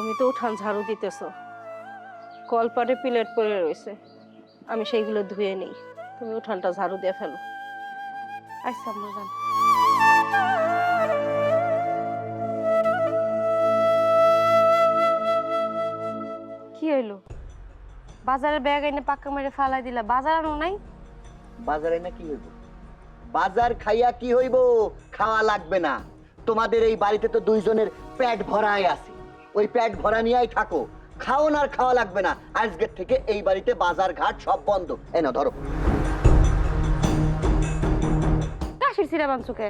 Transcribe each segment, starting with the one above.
তুমি তো উঠান ঝাড়ু দিতেছ, কলপারে প্লেট পড়ে রয়েছে, আমি সেইগুলো ধুয়ে নিই, তুমি উঠানটা ঝাড়ু দিয়ে ফেলো। আচ্ছা আম্মা যান। কি হইলো? বাজারের ব্যাগ এনে পাক্কা মেরে ফালাই দিলা, বাজার আনো নাই? বাজারে না কি হইব? বাজার খাইয়া কি হইব? খাওয়া লাগবে না। তোমাদের এই বাড়িতে তো দুইজনের পেট ভরাই আছে, ওই পেট ভরা নিয়েই থাকো। খাও না, আর খাওয়া লাগবে না। আজকের থেকে এই বাড়িতে বাজার ঘাট সব বন্ধ। এই নাও ধরো। কাশির সিরাপ আনছো কে?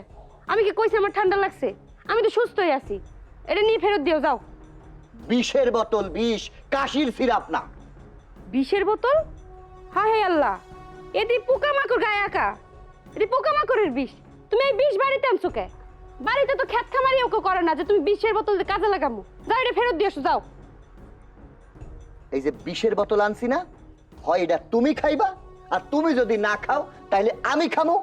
আমি কি কইছি আমার ঠান্ডা লাগছে? আমি তো সুস্থই আছি, এটা নিয়ে ফেরত দিও যাও। বিষের বোতল, বিষ, কাশির সিরাপ না। বিষের বোতল? হায় হায় আল্লাহ, এটি পোকামাকড় গায়ে আঁকা, এটি পোকামাকড়ের বিষ। তুমি এই বিষ বাড়িতে আনছো কে? বাড়িতে তো খেত খামারি ওকে করে না যে তুমি বিষের বোতল দিয়ে কাজে লাগামো। যাও এটা ফেরত দিয়ে আসো যাও। এই যে বিষের বোতল আনছি না, হয় এটা তুমি খাইবা, আর তুমি যদি না খাও তাহলে আমি খামো।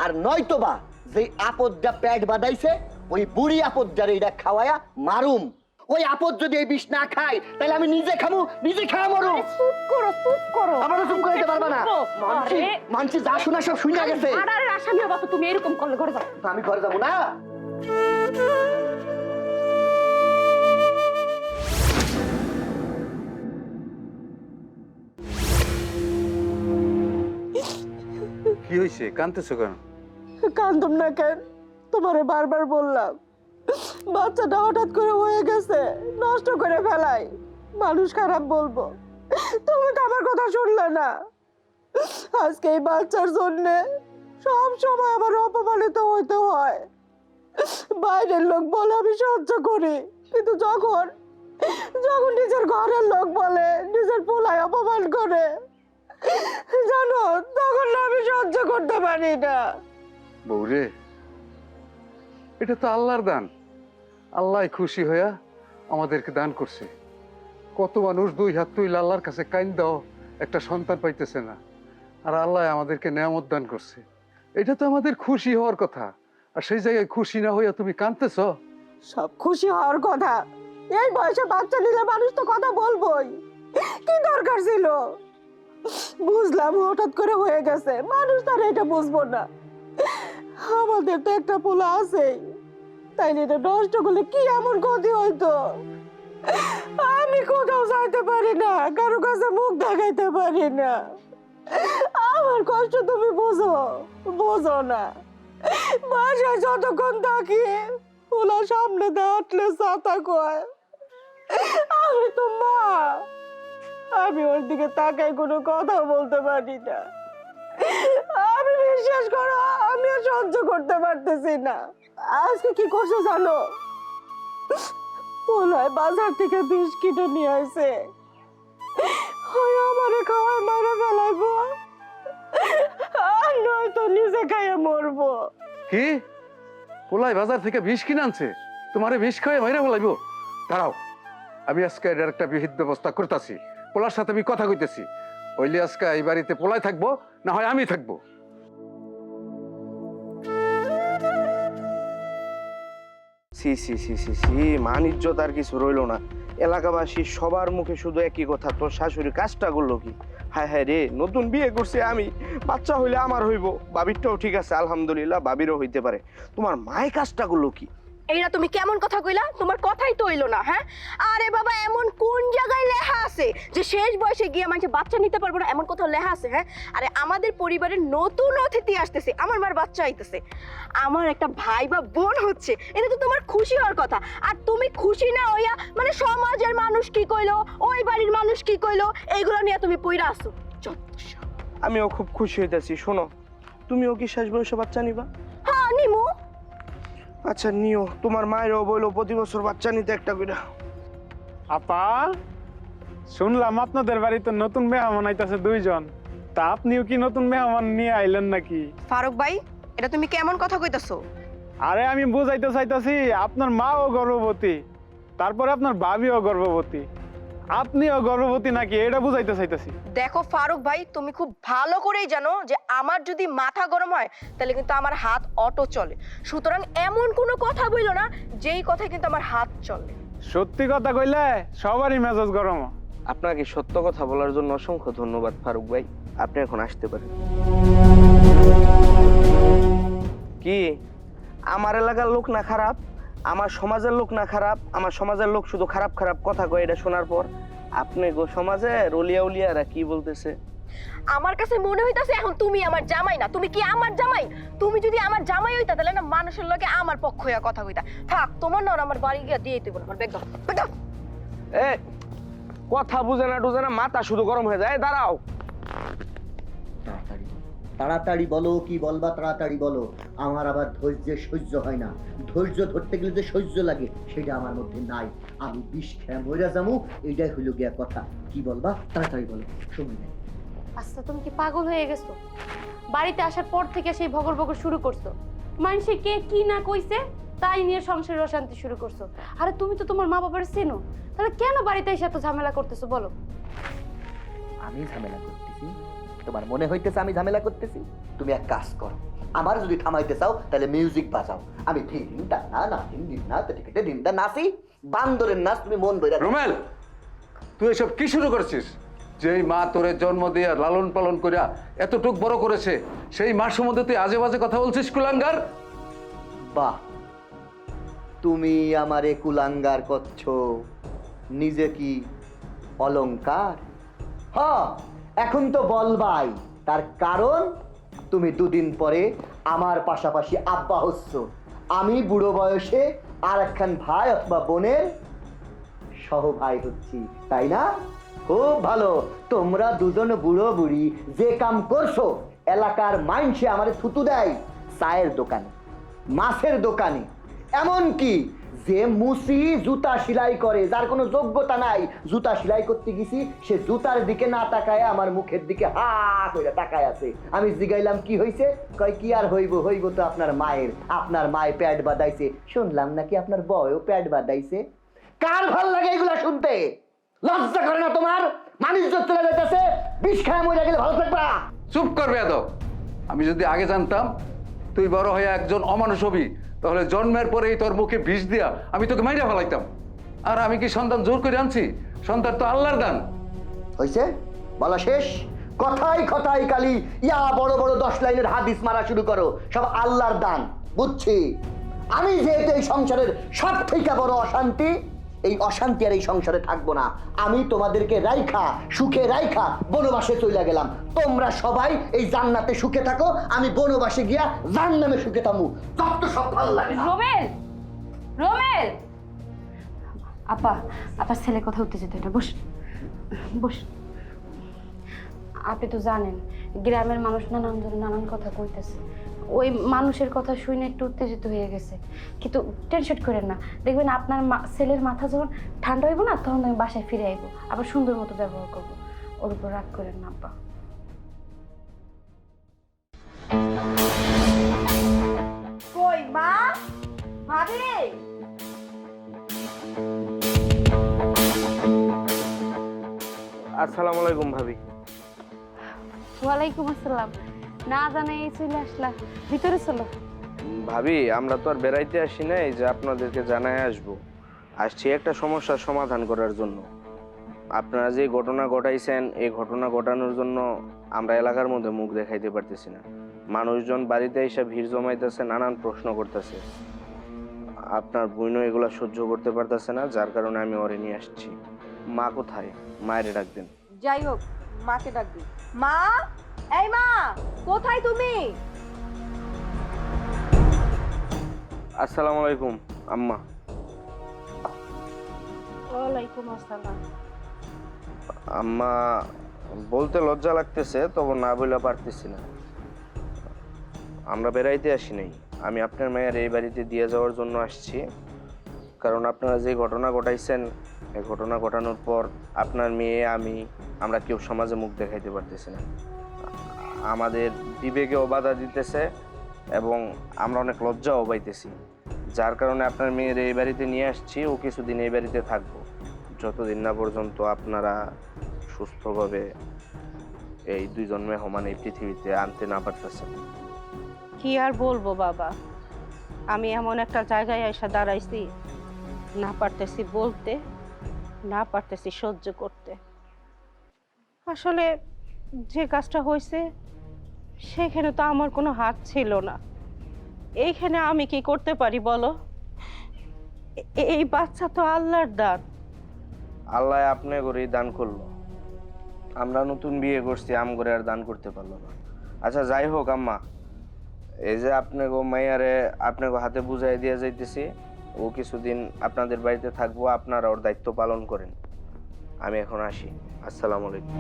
আর নয়তোবা যে আপদটা পেট বাঁধাইছে ওই বুড়ি আপদটারে এটা খাওয়ায়া মারুম। ওই আপদ যদি এই বিষ না খায় তাহলে আমি নিজে খামু, নিজে খাওয়া মরুম। চুপ করো, চুপ করো। আমারও চুপ করতে পারবা না। মানছি যা শোনা সব শুনে গেছে। আরে আসামি হবা তো তুমি, এরকম করলে ঘরে যাও। তো আমি ঘরে যাবো না। কি হয়েছে? কাঁদতেছো কেন? কান্দম না কেন? তোমারে বারবার বললাম বাচ্চাটা হঠাৎ করে হয়ে গেছে, নষ্ট করে ফেলাই, মানুষ খারাপ বলবো। তুমি তো আমার কথা শুনলে না। আজকে এই বাচ্চার জন্য সব সময় আমার অপমানিত হইতে হয়। বাইরের লোক বলে আমি সহ্য করি, কিন্তু যখন যখন নিজের ঘরের লোক বলে, নিজের পোলায় অপমান করে, জানো, তখন না আমি সহ্য করতে পারি না। বউরে, এটা তো আল্লাহর দান। আল্লাহ খুশি হইয়া আমাদেরকে দান করছে। কত মানুষ দুই হাত তুই আল্লাহর কাছে কাইন দাও, একটা সন্তান পাইতেছে না, আর আল্লাহ আমাদেরকে নেয়ামত দান করছে। এটা তো আমাদের খুশি হওয়ার কথা। আর সেই জায়গায় খুশি না হইয়া তুমি কাঁদতেছ? সব খুশি হওয়ার কথা। এই বয়সে বাচ্চা নিলে মানুষ তো কথা বলবোই, কি দরকার ছিল? বুঝলাম হঠাৎ করে হয়ে গেছে, মানুষ তার এটা বুঝবো না। আমাদের তো একটা পোলা আছেই, তাই এটা নষ্ট করলে কি এমন ক্ষতি হইতো? আমি কোথাও যাইতে পারি না, কারো কাছে মুখ দেখাইতে পারি না। আমার কষ্ট তুমি বোঝো, বোঝো না। বাসায় যতক্ষণ থাকি ওলা সামনে দাঁড়ালে ছাতা কয়। আমি তো মা, আমি ওর দিকে তাকাই কোনো কথা বলতে পারি না। আমি বিশ্বাস করো, আমিও সহ্য করতে পারতেছি না। আজকে কি করছো জানো? পোলায় বাজার থেকে বিষ কিনে নিয়ে আসে, হয় আমারে খাওয়ায় মারা ফেলাইবো, আর নয়তো নিজে খাইয়ে মরবো। কি? পোলাই বাজার থেকে বিষ কিনে আনছে, তোমারে বিষ খাওয়াই মাইরা ফেলাইব? দাঁড়াও, আমি আজকে এটার একটা বিহিত ব্যবস্থা করতেছি। পোলার সাথে আমি কথা কইতেছি। হইলে আজকে এই বাড়িতে পোলাই থাকবো, না হয় আমি থাকবো। সি সি সি সি সি, মান ইজ্জত আর কিছু রইলো না। এলাকাবাসী সবার মুখে শুধু একই কথা, তোর শাশুড়ি কাজটা করলো কি? হায় হায় রে, নতুন বিয়ে করছে আমি, বাচ্চা হইলে আমার হইব। বাবিরটাও ঠিক আছে আলহামদুলিল্লাহ, বাবিরও হইতে পারে। তোমার মায়ের কাজটা করলো কি? এইটা তুমি কেমন কথা কইলা? তোমার কথাই তো হইলো না। হ্যাঁ, আরে বাবা, এমন কোন জায়গায় লেখা আছে যে শেষ বয়সে গিয়ে মানুষ বাচ্চা নিতে পারবো না? এমন কোথাও লেখা আছে? হ্যাঁ, আরে আমাদের পরিবারের নতুন অতিথি আসতেছে, আমার মার বাচ্চা আইতেছে, আমার একটা ভাই বা বোন হচ্ছে, এটা তো তোমার খুশি হওয়ার কথা। আর তুমি খুশি না হইয়া মানে সমাজের মানুষ কি কইলো, ওই বাড়ির মানুষ কি কইলো, এইগুলো নিয়ে তুমি পইরা আসো। আমিও খুব খুশি হইতেছি। শোনো, তুমিও কি শেষ বয়সে বাচ্চা নিবা? হ্যাঁ নিমু। আচ্ছা নিও, তোমার মায়েরও বইলো প্রতি বছর বাচ্চা নিতে একটা করে। আপা, শুনলাম আপনাদের বাড়িতে নতুন মেহমান আইতাছে দুইজন, তা আপনিও কি নতুন মেহমান নিয়ে আইলেন নাকি? ফারুক ভাই, এটা তুমি কেমন কথা কইতাছো? আরে আমি বুঝাইতে চাইতাছি, আপনার মাও গর্ভবতী, তারপরে আপনার ভাবিও গর্ভবতী, আপনিও গর্ভবতী নাকি, এটা বুঝাইতে চাইতাছি। দেখো ফারুক ভাই, তুমি খুব ভালো করেই জানো যে আমার যদি মাথা গরম হয় তাহলে কিন্তু আমার হাত অটো চলে। সুতরাং এমন কোনো কথা বইলো না যেই কথায় কিন্তু আমার হাত চলে। সত্যি কথা কইলে সবারই মেজাজ গরম হয়। আপনাকে সত্য কথা বলার জন্য অসংখ্য ধন্যবাদ ফারুক ভাই, আপনি এখন আসতে পারেন। কি আমার এলাকার লোক না খারাপ, আমার সমাজের লোক না খারাপ, আমার সমাজের লোক শুধু খারাপ খারাপ কথা কয়, এটা শোনার পর আপনি গো সমাজে রলিয়া উলিয়ারা কি বলতেছে? আমার কাছে মনে হইতাছে এখন তুমি আমার জামাই না, তুমি কি আমার জামাই? তুমি যদি আমার জামাই হইতা তাহলে না মানুষের লগে আমার পক্ষ হইয়া কথা কইতা। থাক, তোমার না আমার বাড়ি গিয়া দিয়ে তুই বল, আমার ব্যাগ দাও, ব্যাগ দাও। এ কথা বুঝে না টুঝে না, মাথা শুধু গরম হয়ে যায়। দাঁড়াও, তাড়াতাড়ি তাড়াতাড়ি বলো, কি বলবা তাড়াতাড়ি বলো। আমার আবার ধৈর্যের সহ্য হয় না। ধৈর্য ধরতে গেলে যে সহ্য লাগে সেটা আমার মধ্যে নাই। আমি বিষ খেয়ে মইরা যাবো, এইটাই হইল গিয়া কথা। কি বলবা তাড়াতাড়ি বলো, সময় নেই। আচ্ছা তুমি কি পাগল হয়ে গেছো? বাড়িতে আসার পর থেকে সেই ভগর ভগর শুরু করছো, মানুষে কে কি না কইছে তাই নিয়ে সংসারের অশান্তি শুরু করছো। আরে তুমি তো তোমার মা বাবার চেনো, তাহলে কেন বাড়িতে এসে এত ঝামেলা করতেছো বলো? আমি ঝামেলা করতেছি? তোমার মনে হইতেছে আমি ঝামেলা করতেছি? তুমি এক কাজ করো, আমার যদি থামাইতে চাও তাহলে মিউজিক বাজাও। আমি দিন না না দিন না টিকেটে দিন দা নাচি, বান্দরের নাচ তুমি মন বইরা। রুমেল, তুই এসব কি শুরু করেছিস? যেই মা তোরে জন্ম দিয়ে লালন পালন করিয়া এতটুক বড় করেছে, সেই মার সম্বন্ধে তুই আজে বাজে কথা বলছিস কুলাঙ্গার। বাহ, তুমি আমারে কুলাঙ্গার করছো, নিজে কি অলংকার? হ্যাঁ, এখন তো বলবাই, তার কারণ তুমি দুদিন পরে আমার পাশাপাশি আব্বা হচ্ছ। আমি বুড়ো বয়সে আর একখান ভাই অথবা বোনের সহ ভাই হচ্ছি, তাই না? খুব ভালো। তোমরা দুজন বুড়ো বুড়ি যে কাম করছো, এলাকার মাইনসে আমারে থুতু দেয় চায়ের দোকানে, মাছের দোকানে, এমন কি যে মুসি জুতা সেলাই করে, যার কোনো যোগ্যতা নাই, জুতা সেলাই করতে গেছি, সে জুতার দিকে না তাকায় আমার মুখের দিকে হা করে তাকায় আছে। আমি জিগাইলাম কি হয়েছে? কয় কি আর হইব, হইব তো আপনার মায়ের, আপনার মায়ে প্যাড বাঁধাইছে। শুনলাম নাকি আপনার বয়ও প্যাড বাঁধাইছে। কার ভাল লাগে এগুলা শুনতে? লজ্জা করে না তোমার? মানুষ চলে যাইতেছে, বিষ খায় মরে গেলে ভালো থাকবা। চুপ করবে এত। আমি যদি আগে জানতাম তুই বড় হয়ে একজন অমানুষ হবি, তাহলে জন্মের পরেই তোর মুখে বিষ দিয়া আমি তোকে মাইরা ফেলাইতাম। আর আমি কি সন্তান জোর করে আনছি? সন্তান তো আল্লাহর দান। হয়েছে বলা শেষ? কথাই কথাই কালি ইয়া বড় বড় 10 লাইনের হাদিস মারা শুরু করো, সব আল্লাহর দান। বুঝছি, আমি যেহেতু এই সংসারের সব থেকে বড় অশান্তি, এই অশান্তি আর এই সংসারে থাকবো না। আমি তোমাদেরকে রাইখা সুখে রাইখা বনবাসে চলে গেলাম। তোমরা সবাই এই জান্নাতে সুখে থাকো, আমি বনবাসে গিয়া জান্নামে সুখে থামু। তত সব ভালো লাগে না। রোমেল, রোমেল, আপা, আপার ছেলে কথা উঠতে যেতে এটা বস বস। আপনি তো জানেন গ্রামের মানুষ নানান জন নানান কথা কইতেছে, ওই মানুষের কথা শুনে একটু উত্তেজিত হয়ে গেছে। কিন্তু টেনশন করেন না, দেখবেন আপনার ছেলের মাথা যখন ঠান্ডা হইব না, তখন আমি বাসায় ফিরে আইব, আবার সুন্দর মতো ব্যবহার করবো। ওর উপর রাগ করেন না আব্বা। কই মা, ভাবি? আসসালামু আলাইকুম ভাবি। ওয়ালাইকুম আসসালাম। না জানাই চলে আসলা, ভিতরে চলো। ভাবি, আমরা তো আর বেড়াইতে আসি নাই যে আপনাদেরকে জানায় আসবো। আসছি একটা সমস্যার সমাধান করার জন্য। আপনারা যে ঘটনা ঘটাইছেন, এই ঘটনা ঘটানোর জন্য আমরা এলাকার মধ্যে মুখ দেখাইতে পারতেছি না। মানুষজন বাড়িতে এসে ভিড় জমাইতেছে, নানান প্রশ্ন করতেছে। আপনার বোনও এগুলা সহ্য করতে পারতেছে না, যার কারণে আমি ওরে নিয়ে আসছি। মা কোথায়? মায়ের ডাক দেন। যাই হোক, মাকে ডাকবি। মা, এই মা, কোথায় তুমি? আসসালামু আলাইকুম আম্মা। ওয়ালাইকুম আসসালাম। আম্মা, বলতে লজ্জা লাগতেছে, তবে না বলে পারতেছি না। আমরা বেড়াইতে আসি নাই, আমি আপনার মায়ের এই বাড়িতে দিয়ে যাওয়ার জন্য আসছি। কারণ আপনারা যে ঘটনা ঘটাইছেন, এই ঘটনা ঘটানোর পর আপনার মেয়ে, আমরা কেউ সমাজে মুখ দেখাইতে পারতেছি না। আমাদের বিবেকেও বাধা দিতেছে এবং আমরা অনেক লজ্জাও পাইতেছি। যার কারণে আপনার মেয়ের এই বাড়িতে নিয়ে আসছি। ও কিছুদিন এই বাড়িতে থাকবো, যতদিন না পর্যন্ত আপনারা সুস্থভাবে এই দুইজন মেহমান এই পৃথিবীতে আনতে না পারতেছেন। কি আর বলবো বাবা, আমি এমন একটা জায়গায় এসে দাঁড়াইছি না পারতেছি বলতে, না পারতেছি সহ্য করতে। আসলে যে কাজটা হয়েছে সেখানে তো আমার কোনো হাত ছিল না। এইখানে আমি কি করতে পারি বলো? এই বাচ্চা তো আল্লাহর দান। আল্লাহ আপনি করেই দান করলো, আমরা নতুন বিয়ে করছি, আম করে আর দান করতে পারলো না। আচ্ছা যাই হোক আম্মা, এই যে আপনাকে মাইয়ারে আপনাকে হাতে বুঝাই দিয়ে যাইতেছি, ও কিছুদিন আপনাদের বাড়িতে থাকবো, আপনারা ওর দায়িত্ব পালন করেন। আমি এখন আসি, আসসালামু আলাইকুম।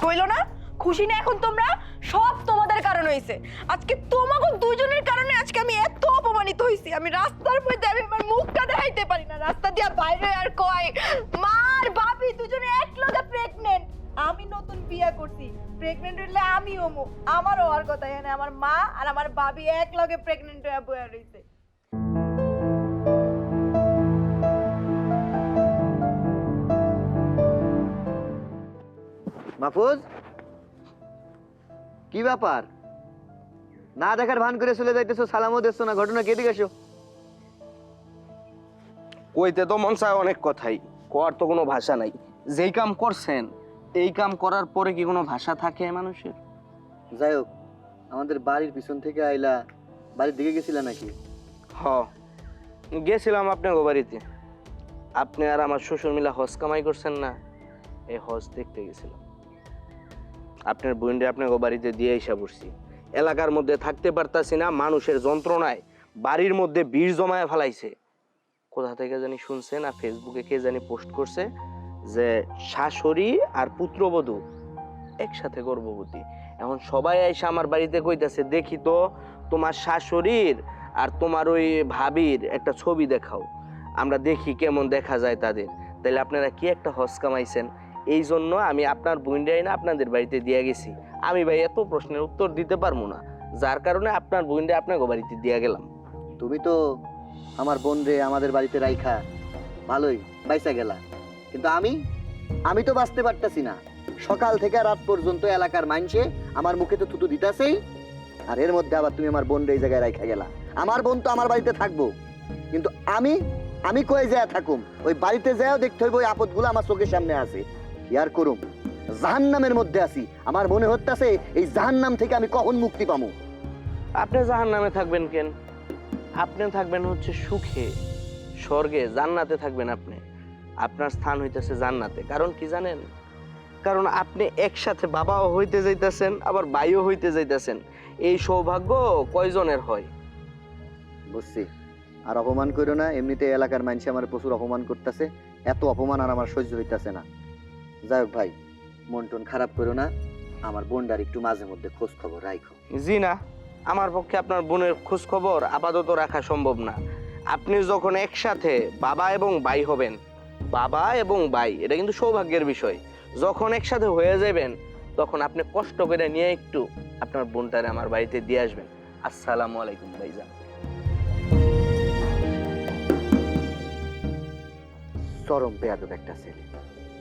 কইলো না খুশি না এখন তোমরা? সব তোমাদের কারণে হইছে। আজকে তোমাকে দুইজনের কারণে আজকে আমি এত অপমানিত হইছি। আমি রাস্তার মধ্যে আমি আমার মুখটা দেখাইতে পারি না, রাস্তা দিয়া বাইরে আর কয় মার বাপি দুজনে এক লগে প্রেগন্যান্ট। আমি নতুন বিয়ে করছি, প্রেগন্যান্ট হইলে আমি ওমু, আমার হওয়ার কথা। এখানে আমার মা আর আমার বাবি এক লগে প্রেগন্যান্ট হয়ে বয়া রইছে। মাহফুজ, কি ব্যাপার? না দেখার ভান করে চলে যাইতেছো, সালামও দিচ্ছ না, ঘটনা কে দিকে আসো? কইতে তো মন চায় অনেক কথাই, কর তো কোনো ভাষা নাই। যেই কাম করছেন এই কাম করার পরে কি কোনো ভাষা থাকে মানুষের? যাই হোক, আমাদের বাড়ির পিছন থেকে আইলা, বাড়ির দিকে গেছিলা নাকি? হ, গেছিলাম আপনার বাড়িতে। আপনি আর আমার শ্বশুর মিলা হজ কামাই করছেন না, এই হজ দেখতে গেছিলাম। আপনার বোনরে আপনার বাড়িতে দিয়ে এসে পড়ছি। এলাকার মধ্যে থাকতে পারতাছি না, মানুষের যন্ত্রণায় বাড়ির মধ্যে বিষ জমায় ফেলাইছে। কোথা থেকে জানি শুনছেন, আর ফেসবুকে কে জানি পোস্ট করছে যে শাশুড়ি আর পুত্রবধূ একসাথে গর্ভবতী। এখন সবাই এসে আমার বাড়িতে কইতাছে, দেখি তো তোমার শাশুড়ির আর তোমার ওই ভাবির একটা ছবি দেখাও, আমরা দেখি কেমন দেখা যায় তাদের। তাহলে আপনারা কি একটা হজ কামাইছেন। এই জন্য আমি আপনার বোনটাই না আপনাদের বাড়িতে দিয়ে গেছি। আমি ভাই এত প্রশ্নের উত্তর দিতে পারবো না, যার কারণে আপনার বোনটা আপনার বাড়িতে দিয়ে গেলাম। তুমি তো আমার বোন রে আমাদের বাড়িতে রাইখা ভালোই বাইসা গেলা, কিন্তু আমি তো বাঁচতে পারতাছি না। সকাল থেকে রাত পর্যন্ত এলাকার মানুষে আমার মুখে তো থুতু দিতাছেই, আর এর মধ্যে আবার তুমি আমার বোন রে এই জায়গায় রাইখা গেলা। আমার বোন তো আমার বাড়িতে থাকবো, কিন্তু আমি কয়ে যায় থাকুম, ওই বাড়িতে যাও দেখতে হইব ওই আপদগুলো আমার চোখের সামনে আছে। কি আর করুম, জাহান্নামের মধ্যে আছি। আমার মনে হচ্ছে এই জাহান্নাম থেকে আমি কখন মুক্তি পাবো। আপনি জাহান্নামে থাকবেন কেন? আপনি থাকবেন হচ্ছে সুখে, স্বর্গে, জান্নাতে থাকবেন আপনি। আপনার স্থান হইতেছে জান্নাতে। কারণ কি জানেন? কারণ আপনি একসাথে বাবাও হইতে যাইতেছেন, আবার ভাইও হইতে যাইতেছেন। এই সৌভাগ্য কয়জনের হয়? বুঝছি, আর অপমান করো না। এমনিতে এলাকার মানুষ আমার প্রচুর অপমান করতেছে, এত অপমান আর আমার সহ্য হইতেছে না। যাই হোক ভাই, মন টন খারাপ করো না, আমার বোনটার একটু মাঝে মধ্যে খোঁজ খবর রাখো। জি না, আমার পক্ষে আপনার বোনের খোঁজ খবর আপাতত রাখা সম্ভব না। আপনি যখন একসাথে বাবা এবং ভাই হবেন, বাবা এবং ভাই এটা কিন্তু সৌভাগ্যের বিষয়। যখন একসাথে হয়ে যাবেন তখন আপনি কষ্ট করে নিয়ে একটু আপনার বোনটারে আমার বাড়িতে দিয়ে আসবেন। আসসালামু আলাইকুম ভাইজান। চরম বেয়াদব একটা ছেলে।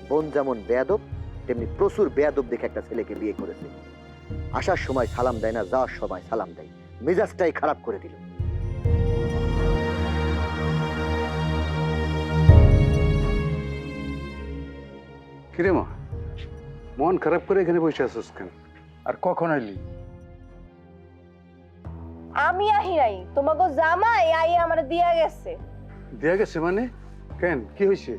বোন যেমন বেয়াদব, তেমনি প্রচুর বেয়াদব দেখে একটা ছেলেকে বিয়ে করেছে। আসার সময় সালাম দেয় না, যাওয়ার সময় সালাম দেয়, মেজাজটাই খারাপ করে দিল। কিরে মা, মন খারাপ করে এখানে বসে আছিস কেন? আর কখন আইলি? আমি আহি নাই, তোমাকে জামাই আই আমার দিয়া গেছে। দিয়া গেছে মানে? কেন, কি হয়েছে?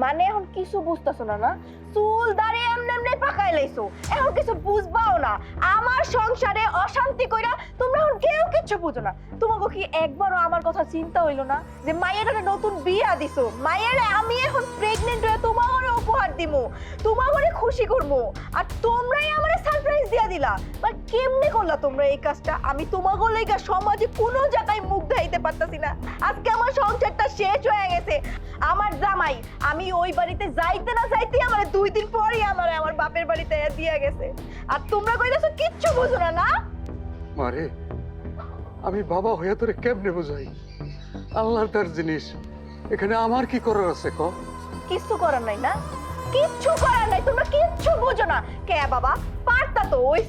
মানে এখন কিছু বুঝতেছো না? না চুল দাঁড়িয়ে এমনি এমনি পাকাই লাইছো, এখন কিছু বুঝবাও না। আমার সংসারে অশান্তি কইরা তোমরা এখন কেউ কিচ্ছু বুঝো না। তোমাকে কি একবারও আমার কথা চিন্তা হইলো না যে মায়ের নতুন বিয়া দিছো, মায়ের আমি এখন প্রেগনেন্ট হয়ে তোমাকে উপহার দিমু, তোমাকে খুশি করবো, আর তোমরাই আমারে সারপ্রাইজ দিয়া দিলা। মানে কেমনে করলা তোমরা এই কাজটা? আমি তোমাকে লেগা সমাজে কোনো জায়গায় মুখ দেখাইতে পারতাছি না। আজকে আমার সংসারটা শেষ হয়ে গেছে। আমার জামাই আমি ওই বাড়িতে যাইতে না যাইতে আমার 2 দিন পরই আমার বাপের বাড়িতে দিয়ে গেছে, আর তোমরা কইতাছো কিচ্ছু বুঝো না। না মারে, আমি বাবা হয়ে তোরে কেমনে বোঝাই? আল্লাহর তার জিনিস, এখানে আমার কি করার আছে? ক কিচ্ছু করার নাই, না কিচ্ছু করার নাই, তোমরা কিচ্ছু কিচ্ছু বুঝো না। কে বাবা, পারতা তো, ওই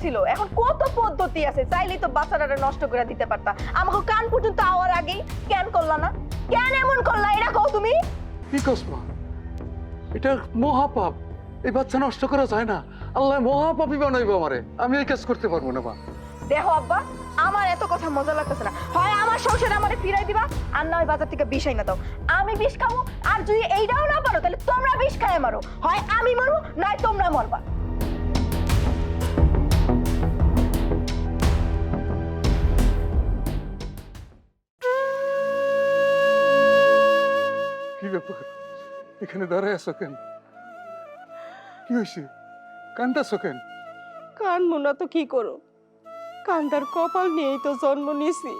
ছিল। এখন কত পদ্ধতি আছে, চাইলেই তো বাচ্চাটা নষ্ট করে দিতে পারতা। আমাকে কান পর্যন্ত আওয়ার আগেই কেন করলা না? কেন এমন করলা, এটা কও তুমি। কি কস মা? এটা মহাপাপ। এই বাচ্চা নষ্ট করা যায় না। আল্লাহ মহাপাপী বানাইবো আমারে। আমি এই কাজ করতে পারবো না মা। দেখো আব্বা, আমার এত কথা মজা লাগতেছে না। হয় আমার সংসারে আমারে ফিরাই দিবা, আর না ওই বাজার থেকে বিষ আইনা দাও। আমি বিষ খাবো, আর যদি এইটাও না পারো তাহলে তোমরা বিষ খায় মারো। হয় আমি মরবো, নয় তোমরা মরবা। কি ব্যাপার? এখানে দাঁড়ায় আছো কেন? কি হয়েছে? কান্দাছো কেন? কানবো না তো কি করো, কান্দার কপাল নিয়েই তো জন্ম নিছি।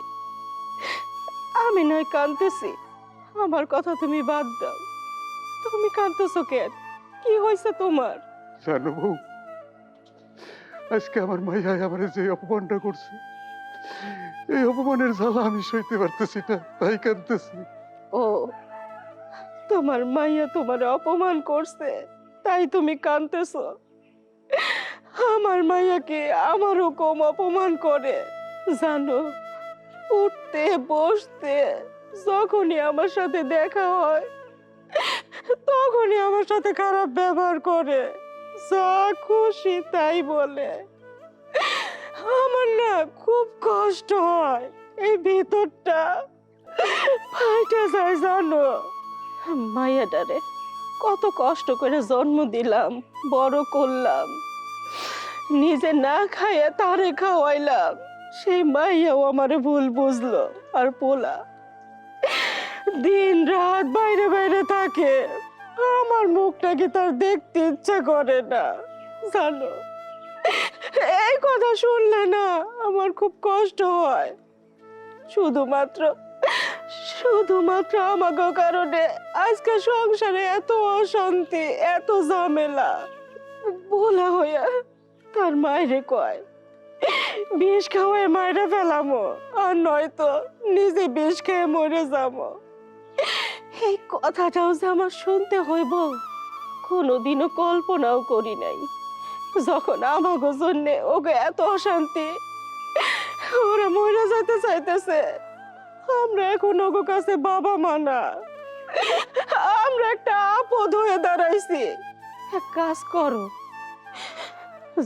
আমি নয় কানতেছি, আমার কথা তুমি বাদ দাও। তুমি কানতেছো কেন? কি হয়েছে তোমার? জানো বউ, আজকে আমার মাইয়াই আমার যে অপমানটা করছে, এই অপমানের জ্বালা আমি সইতে পারতেছি না, তাই কাঁদতেছি। ও, তোমার মাইয়া তোমার অপমান করছে তাই তুমি কাঁদতেছো? আমার মাইয়াকে আমারও কম অপমান করে জানো? উঠতে বসতে যখনই আমার সাথে দেখা হয় তখনই আমার সাথে খারাপ ব্যবহার করে, যা খুশি তাই বলে। আমার না খুব কষ্ট হয়, এই ভিতরটা ফাইটে যায় জানো। মাইয়াটারে কত কষ্ট করে জন্ম দিলাম, বড় করলাম, নিজে না খাইয়ে তারে খাওয়াইলাম। সেই মাইয়াও আমারে ভুল বুঝলো। আর পোলা দিন রাত বাইরে বাইরে থাকে, আমার মুখটাকে তার দেখতে ইচ্ছা করে না জানো। এই কথা শুনলে না আমার খুব কষ্ট হয়। শুধুমাত্র আমাকে কারণে আজকে সংসারে এত অশান্তি, এত ঝামেলা। বলা হইয়া তার মায়েরে কয় বিষ খাওয়ায় মায়েরা ফেলামো, আর নয়তো নিজে বিষ খেয়ে মরে যাবো। এই কথাটাও যে আমার শুনতে হইব কোনোদিনও কল্পনাও করি নাই। যখন আমাকে জন্য ওকে এত অশান্তি, ওরা মরে যেতে চাইতেছে, আমরা এখন ওগো কাছে বাবা মা না, আমরা একটা আপদ হয়ে দাঁড়াইছি। এক কাজ করো,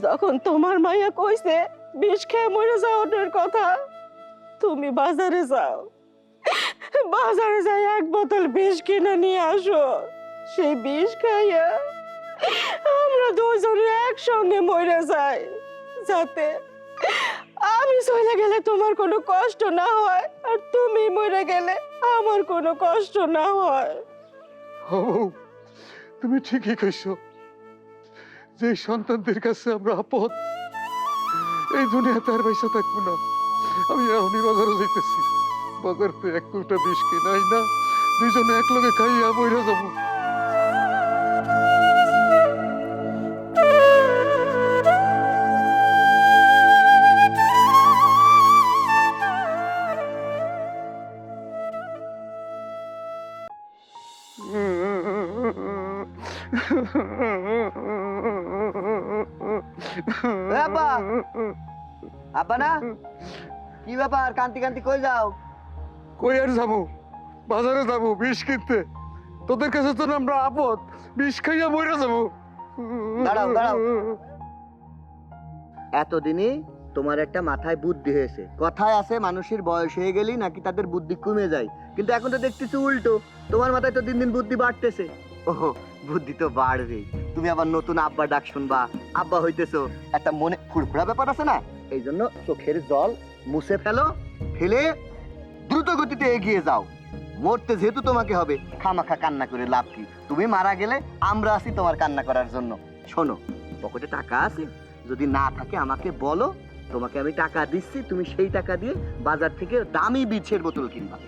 যখন তোমার মাইয়া কইছে বিষ খেয়ে মরে যাওয়ার কথা, তুমি বাজারে যাও, বাজারে যাই এক বোতল বিষ কিনে নিয়ে আসো। সেই বিষ খাইয়া আমরা দুজনে একসঙ্গে মরে যাই, যাতে আমি চলে গেলে তোমার কোনো কষ্ট না হয়, আর তুমি মরে গেলে আমার কোনো কষ্ট না হয়। ও বউ, তুমি ঠিকই কইছো। যে সন্তানদের কাছে আমরা আপদ, এই দুনিয়াতে আর পয়সা থাকবো না। আমি এখনই বাজারে যাইতেছি, বাজারতে এক কৌটা বিষ কিনাই না, দুইজনে এক লগে খাইয়া মইরা যাবো। আব্বা, আব্বা না, কি ব্যাপার? কান্তি কান্তি কই যাও? কই আর যাবো? বাজারে যাবো বিষ কিনতে। তোদের কাছে তো আমরা আপদ, বিষ খাইয়া মইরা যাবো। দাঁড়াও, দাঁড়াও। এতদিনই তোমার একটা মাথায় বুদ্ধি হয়েছে। কথায় আছে মানুষের বয়স হয়ে গেলেই নাকি তাদের বুদ্ধি কমে যায়, কিন্তু এখন তো দেখতেছি উল্টো। তোমার মাথায় তো দিন দিন বুদ্ধি বাড়তেছে। ওহো, বুদ্ধি তো বাড়বেই। তুমি আবার নতুন আব্বা ডাক শুনবা, আব্বা হইতেছো, একটা মনে ফুরফুরা ব্যাপার আছে না? এই জন্য চোখের জল মুছে ফেলো, ফেলে দ্রুত গতিতে এগিয়ে যাও। মরতে যেহেতু তোমাকে হবে, খামাখা কান্না করে লাভ কি? তুমি মারা গেলে আমরা আছি তোমার কান্না করার জন্য। শোনো, পকেটে টাকা আছে, যদি না থাকে আমাকে বলো, তোমাকে আমি টাকা দিচ্ছি, তুমি সেই টাকা দিয়ে বাজার থেকে দামি বিষের বোতল কিনবা।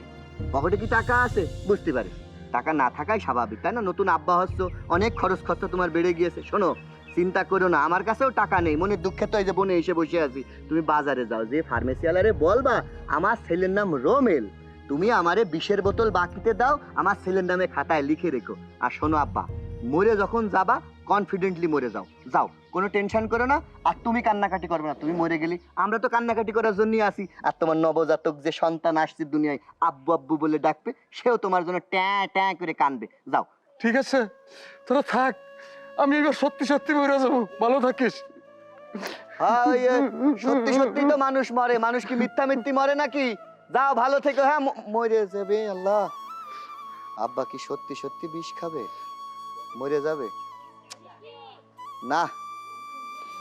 পকেটে কি টাকা আছে? বুঝতে পারি, টাকা না থাকাই স্বাভাবিক, তাই না? নতুন আব্বা হচ্ছ, অনেক খরচ খরচা তোমার বেড়ে গিয়েছে। শোনো, চিন্তা করো না, আমার কাছেও টাকা নেই, মনের দুঃখে তো এই যে বনে এসে বসে আছি। তুমি বাজারে যাও, যে ফার্মেসিওয়ালারে বলবা আমার ছেলের নাম রোমেল, তুমি আমারে বিষের বোতল বাকিতে দাও, আমার ছেলের নামে খাতায় লিখে রেখো। আর শোনো আব্বা, মরে যখন যাবা কনফিডেন্টলি মরে যাও। যাও, কোনো টেনশন করো না, আর তুমি কান্নাকাটি করবে না। তুমি মরে গেলি আমরা তো কান্নাকাটি করার জন্যই আসি। আর তোমার নবজাতক যে সন্তান আসছে দুনিয়ায়, আব্বু আব্বু বলে ডাকবে, সেও তোমার জন্য ট্যাঁ ট্যাঁ করে কানবে। যাও। ঠিক আছে, তোরা থাক, আমি এবার সত্যি সত্যি মরে যাবো। ভালো থাকিস। হ্যাঁ, ওই সত্যি সত্যি তো মানুষ মরে, মানুষ কি মিথ্যা মিথ্যি মরে নাকি? যাও, ভালো থেকো। হ্যাঁ, মরে যাবে। আল্লাহ, আব্বা কি সত্যি সত্যি বিষ খাবে, মরে যাবে? না,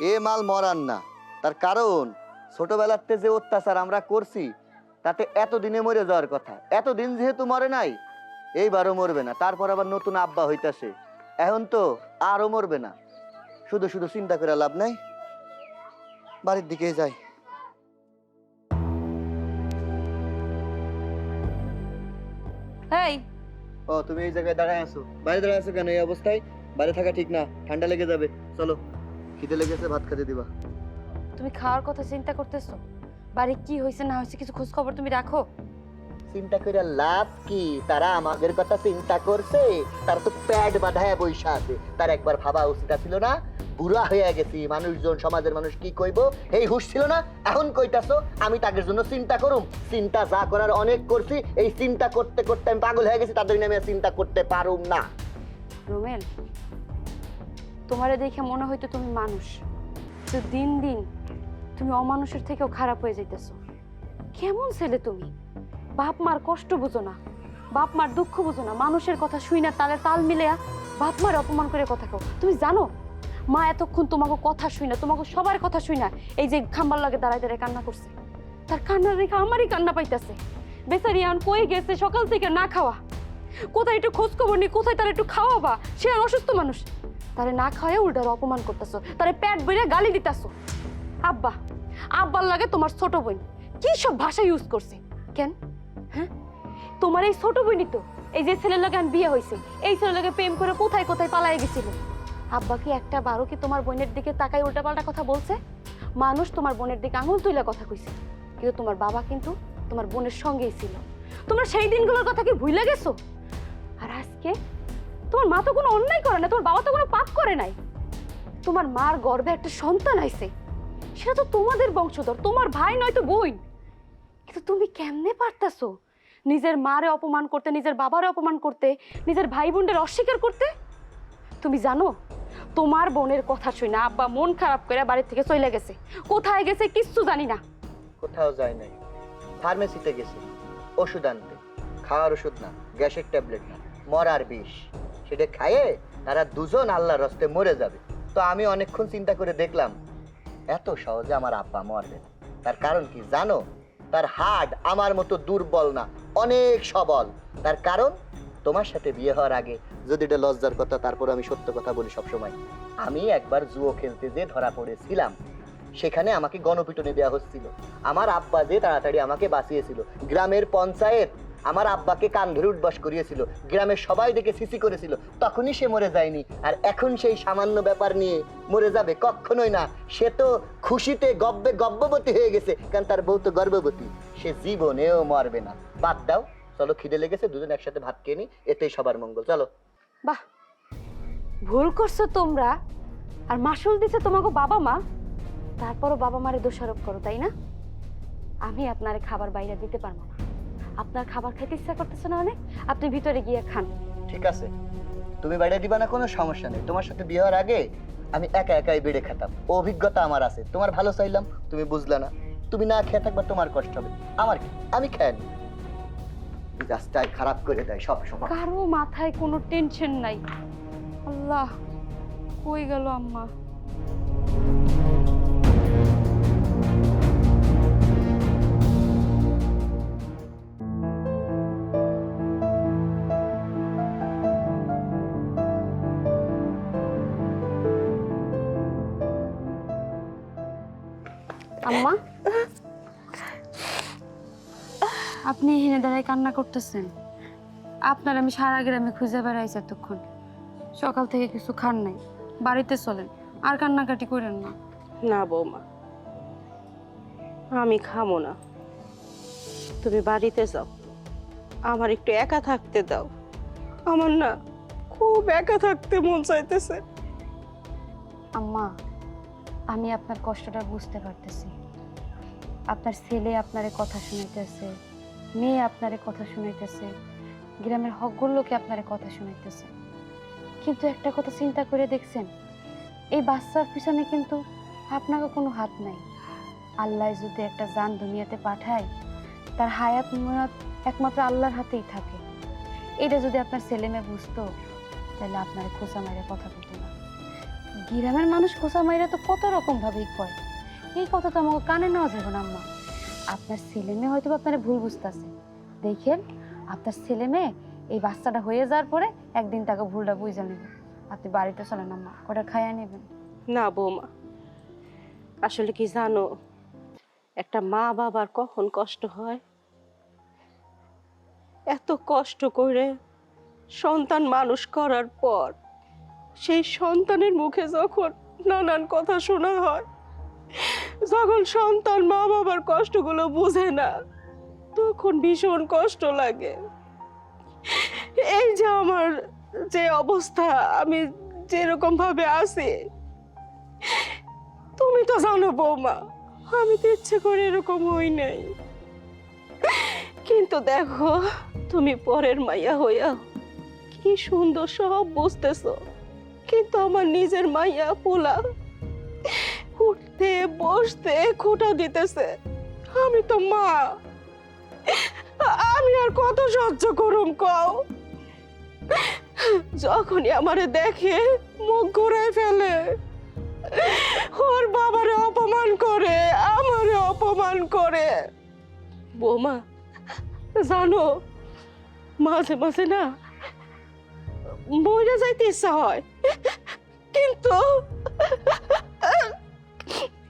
এ মাল মরার না। তার কারণ ছোটবেলাতে যে অত্যাচার আমরা করছি, তাতে এতদিনে মরে যাওয়ার কথা। এতদিন যেহেতু মরে নাই, এইবারও মরবে না। তারপর আবার নতুন আব্বা হইতাছে, এখন তো আরও মরবে না। শুধু শুধু চিন্তা করে লাভ নাই, বাড়ির দিকে যাই। এই ও, তুমি এই জায়গায় দাঁড়ায় আছো? বাইরে দাঁড়ায় আছো কেন এই অবস্থায়? বাইরে থাকা ঠিক না, ঠান্ডা লেগে যাবে। চলো, খিদে লেগেছে, ভাত খেতে দিবা। তুমি খাওয়ার কথা চিন্তা করতেছো? বাড়ি কি হয়েছে না হয়েছে কিছু খোঁজ খবর তুমি রাখো? চিন্তা করে লাভ কি? তারা আমাদের কথা চিন্তা করছে? তারা তো প্যাড বাঁধায় বৈশা আছে। তার একবার ভাবা উচিত ছিল না? বুড়া হয়ে গেছি, মানুষজন, সমাজের মানুষ কি কইবো এই হুঁশ ছিল না? এখন কইতাছো আমি তাদের জন্য চিন্তা করুম? চিন্তা যা করার অনেক করছি, এই চিন্তা করতে করতে আমি পাগল হয়ে গেছি। তাদের নামে চিন্তা করতে পারুম না। রোমেল, তোমারে দেখে মনে হইতো তুমি মানুষ, তো দিন দিন তুমি অমানুষের থেকেও খারাপ হয়ে যাইতেছো। কেমন ছেলে তুমি? বাপ মার কষ্ট বুঝো না, বাপ মার দুঃখ বুঝো না, মানুষের কথা শুই না, তালে তাল মিলে বাপ মার অপমান করে কথা কও। তুমি জানো মা এতক্ষণ তোমাকে কথা শুই না, তোমাকে সবার কথা শুই না, এই যে খাম্বার লাগে দাঁড়ায় দাঁড়ায় কান্না করছে। তার কান্না রেখে আমারই কান্না পাইতেছে। বেচারি এখন কই গেছে সকাল থেকে না খাওয়া, কোথায় একটু খোঁজ খবর নেই, কোথায় তার একটু খাওয়াবা? সে আর অসুস্থ মানুষ, তারে না খাওয়ায় উল্টার অপমান করতেছো, তারে পেট বেড়ে গালি দিতেছো। আব্বা, আব্বার লাগে তোমার ছোট বোন কি সব ভাষা ইউজ করছে কেন? হ্যাঁ, তোমার এই ছোট বোনই তো এই যে ছেলের লাগে বিয়ে হয়েছে, এই ছেলের লাগে প্রেম করে কোথায় কোথায় পালাই গেছিল। আব্বা কি একটা বারো কি তোমার বোনের দিকে তাকাই উল্টাপাল্টা কথা বলছে? মানুষ তোমার বোনের দিকে আঙুল তুলে কথা কইছে, কিন্তু তোমার বাবা কিন্তু তোমার বোনের সঙ্গেই ছিল। তোমরা সেই দিনগুলোর কথা কি ভুলে গেছো? আর আজকে তোমার মা তো কোনো অন্যায় করে না, তোমার বাবা তো কোনো পাপ করে নাই। তোমার মার গর্ভে একটা সন্তান আইছে, সেটা তো তোমাদের বংশধর, তোমার ভাই নয়তো বোন। কিন্তু তুমি কেমনে পারতাছো নিজের মারে অপমান করতে, নিজের বাবারে অপমান করতে, নিজের ভাই বোনদের অস্বীকার করতে? তুমি জানো তোমার বোনের কথা শুই না আব্বা মন খারাপ করে বাড়ি থেকে চলে গেছে। কোথায় গেছে কিচ্ছু জানি না। কোথাও যায় নাই, ফার্মেসিতে গেছে ওষুধ আনতে। খাওয়ার ওষুধ না, গ্যাসের ট্যাবলেট না, মরার বিষ। সেটা খাইয়ে তারা দুজন আল্লাহর রাস্তে মরে যাবে। তো আমি অনেকক্ষণ চিন্তা করে দেখলাম এত সহজে আমার আব্বা মরবে না। তার কারণ কি জানো? তার হাড় আমার মতো দুর্বল না, অনেক সবল। তার কারণ তোমার সাথে বিয়ে হওয়ার আগে, যদি এটা লজ্জার কথা, তারপর আমি সত্য কথা বলি সবসময়, আমি একবার জুয়ো খেলতে যে ধরা পড়েছিলাম, সেখানে আমাকে গণপিটুনি দেওয়া হচ্ছিল। আমার আব্বা যে তাড়াতাড়ি আমাকে বাঁচিয়েছিল। গ্রামের পঞ্চায়েত আমার আব্বাকে কান ধরে উঠবাস করিয়েছিল, গ্রামের সবাই দেখে সিসি করেছিল, তখনই সে মরে যায়নি। আর এখন সেই সামান্য ব্যাপার নিয়ে মরে যাবে? কখনোই না। সে তো খুশিতে গর্ভবতী হয়ে গেছে, কারণ তার বউ তো গর্ভবতী। সে জীবনেও মরবে না। বাদ দাও, চলো, খিদে লেগেছে, দুজন একসাথে ভাত খেয়ে নি, এতেই সবার মঙ্গল। চলো। বাহ, ভুল করছো তোমরা, আর মাসুল দিছে তোমাকে বাবা মা, তারপরও বাবা মারে দোষারোপ করো, তাই না? আমি আপনার খাবার বাইরে দিতে পারবো না। আপনার খাবার খেতে ইচ্ছা করতেছে না অনেক, আপনি ভিতরে গিয়ে খান। ঠিক আছে, তুমি বাইরে দিবা না, কোনো সমস্যা নেই। তোমার সাথে বিয়ে হওয়ার আগে আমি একা একাই বেড়ে খেতাম, অভিজ্ঞতা আমার আছে। তোমার ভালো চাইলাম, তুমি বুঝলে না। তুমি না খেয়ে থাকবা, তোমার কষ্ট হবে, আমার কি? আমি খেয়ে নি। মেজাজটাই খারাপ করে দেয় সব সময়। কারো মাথায় কোনো টেনশন নাই। আল্লাহ, কই গেল আম্মা? আম্মা, আপনি এখানে দাঁড়ায় কান্না করতেছেন? আপনার আমি সারা গ্রামে খুঁজে বেড়াইছি এতক্ষণ, সকাল থেকে কিছু খান নাই। বাড়িতে চলেন, আর কান্নাকাটি করেন না। না বৌমা, আমি খামো না। তুমি বাড়িতে যাও, আমার একটু একা থাকতে দাও। আমার না খুব একা থাকতে মন চাইতেছে। আম্মা, আমি আপনার কষ্টটা বুঝতে পারতেছি। আপনার ছেলে আপনারে কথা শুনাইতেছে, মেয়ে আপনারে কথা শুনাইতেছে, গ্রামের হকগুলো লোকে আপনারে কথা শুনাইতেছে। কিন্তু একটা কথা চিন্তা করে দেখছেন, এই বাচ্চার পিছনে কিন্তু আপনাকে কোনো হাত নাই। আল্লাহ যদি একটা জান দুনিয়াতে পাঠায়, তার হায়াত ময়াত একমাত্র আল্লাহর হাতেই থাকে। এটা যদি আপনার ছেলে মেয়ে বুঝতো, তাহলে আপনার খোঁচা মাইরে কথা বলতো না। গ্রামের মানুষ খোঁচা মাইরে তো কত রকম ভাবেই কয়, এই কথা তো আমাকে কানে নেওয়া যাবে না আম্মা। আপনার ছেলে মেয়ে হয়তো আপনারা ভুল বুঝতেছে। দেখেন, আপনার ছেলে মেয়ে এই বাচ্চাটা হয়ে যাওয়ার পরে একদিন তাকে ভুলটা বুঝে নেবে। আপনি বাড়িতে চলেন আম্মা, ওটা খাইয়া নেবেন। না বৌমা, আসলে কি জানো, একটা মা বাবার কখন কষ্ট হয়। এত কষ্ট করে সন্তান মানুষ করার পর সেই সন্তানের মুখে যখন নানান কথা শোনা হয়, যখন সন্তান মা বাবার কষ্টগুলো বুঝে না, তখন ভীষণ কষ্ট লাগে। এই যে আমার যে অবস্থা, আমি যেরকম ভাবে আছি, তুমি তো জানো বৌমা, আমি তো ইচ্ছে করে এরকম হই নাই। কিন্তু দেখো, তুমি পরের মাইয়া হইয়া কি সুন্দর সব বুঝতেছো, কিন্তু আমার নিজের মাইয়া পোলা উঠতে বসতে খোঁটা দিতেছে। আমি তো মা, আমি আর কত সহ্য করুম কও? যখনই আমারে দেখে মুখ ঘুরায় ফেলে, ওর বাবারে অপমান করে, আমারে অপমান করে। বৌমা জানো, মাঝে মাঝে না মরে যাইতে ইচ্ছা হয়, কিন্তু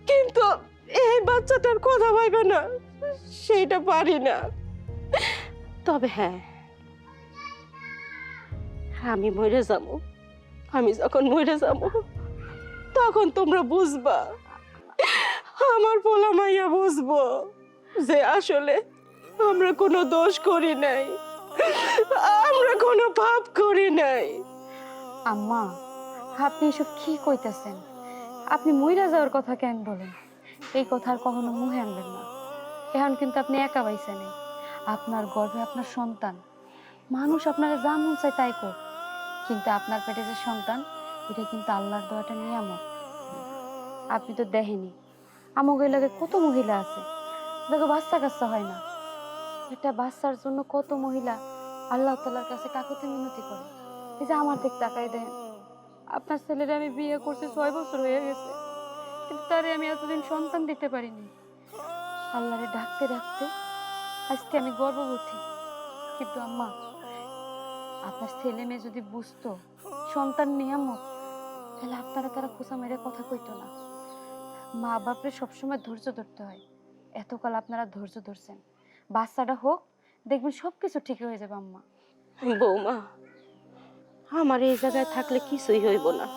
কিন্তু এই বাচ্চাটার কথা ভাইবে না, সেইটা পারি না। তবে হ্যাঁ, আমি মরে যাবো। আমি যখন মরে যাবো, তখন তোমরা বুঝবা, আমার পোলা মাইয়া বুঝবো যে আসলে আমরা কোনো দোষ করি নাই, আমরা কোনো পাপ করি নাই। আম্মা, আপনি এসব কি কইতেছেন? আপনি মইরা যাওয়ার কথা কেন বলেন? এই কথা আর কখনো মুখে আনবেন না। এখন কিন্তু আপনি একা পাইছেন নাই, আপনার গর্ভে আপনার সন্তান। মানুষ আপনারা যা মন চায় তাই কর, কিন্তু আপনার পেটে যে সন্তান, এটা কিন্তু আল্লাহর দোয়াটা নিয়ামত। আপনি তো দেখেনি আমাকে এলাকায় কত মহিলা আছে দেখো বাচ্চা কাচ্চা হয় না। একটা বাচ্চার জন্য কত মহিলা আল্লাহ তাআলার কাছে কাকুতি মিনতি করে। এই যে আমার দিক তাকাই দেন, আপনার ছেলের আমি বিয়ে করছি 6 বছর হয়ে গেছে, কিন্তু তারে আমি এতদিন সন্তান দিতে পারিনি। আল্লাহরে ডাকতে ডাকতে আজকে আমি গর্ভবতী। কিন্তু আম্মা, আপনার ছেলে মেয়ে যদি বুঝতো সন্তান নিয়ামত, তাহলে আপনারা তারা খোঁচা মেরে কথা কইতো না। মা বাপরে সবসময় ধৈর্য ধরতে হয়। এতকাল আপনারা ধৈর্য ধরছেন, বাচ্চাটা হোক, দেখবেন সবকিছু ঠিক হয়ে যাবে আম্মা। বৌমা, আমার এই জায়গায় থাকলে কিছুই হইব না।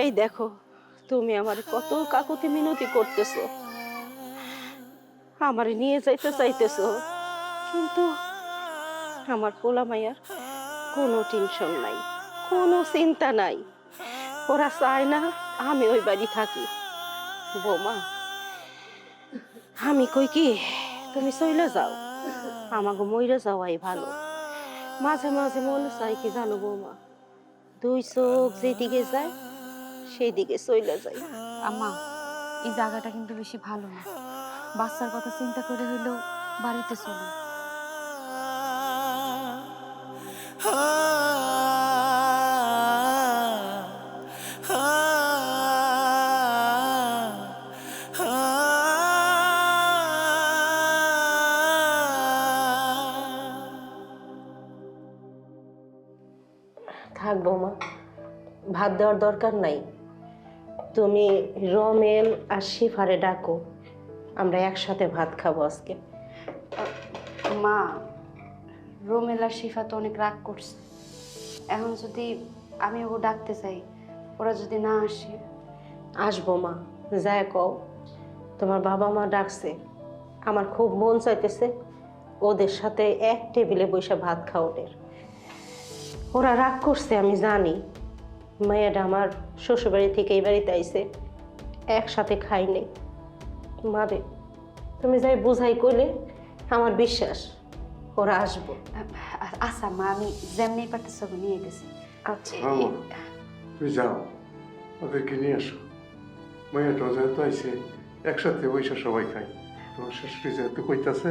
এই দেখো, তুমি আমার কত কাকুতি মিনতি করতেছো, আমারে নিয়ে যাইতে চাইতেছো, কিন্তু আমার পোলা মাইয়ার কোনো টেনশন নাই, কোনো চিন্তা নাই। ওরা চায় না আমি ওই বাড়ি থাকি। বৌমা, আমি কই কি, তুমি চলে যাও, আমাকে মইরে যাওয়াই ভালো। মাঝে মাঝে মনে চাই কি জানো বৌমা, 2 চোখ যেদিকে যায় সেই দিকে চলে যায়। আম্মা, এই জায়গাটা কিন্তু বেশি ভালো না, বাচ্চার কথা চিন্তা করে হইলেও বাড়িতে চলুন। থাক বৌমা, ভাত দেওয়ার দরকার নাই। তুমি রমেল আর শিফারে ডাকো, আমরা একসাথে ভাত খাবো আজকে। মা, রোমেলা শিফা তো অনেক রাগ করছে। এখন যদি আমি ওকে ডাকতে চাই, ওরা যদি না আসে? আসবো মা, যায় কও তোমার বাবা মা ডাকছে, আমার খুব মন চাইতেছে ওদের সাথে এক টেবিলে বসে ভাত খাওয়ার। ওরা রাগ করছে আমি জানি, মায়াটা আমার শ্বশুরবাড়ি থেকে এই বাড়িতে আইছে, একসাথে খাই নাই। মারে তুমি যাই বুঝাই কইলে আমার বিশ্বাস ওরা আসবো। আচ্ছা মা, আমি যেমনি পারতেছি নিয়ে গেছি। আচ্ছা তুমি যাও, ওদেরকে নিয়ে আসো। মাইয়াটা যেহেতু আইছে, একসাথে বৈশা সবাই খাই। তোমার শাশুড়ি যেহেতু কইতাছে,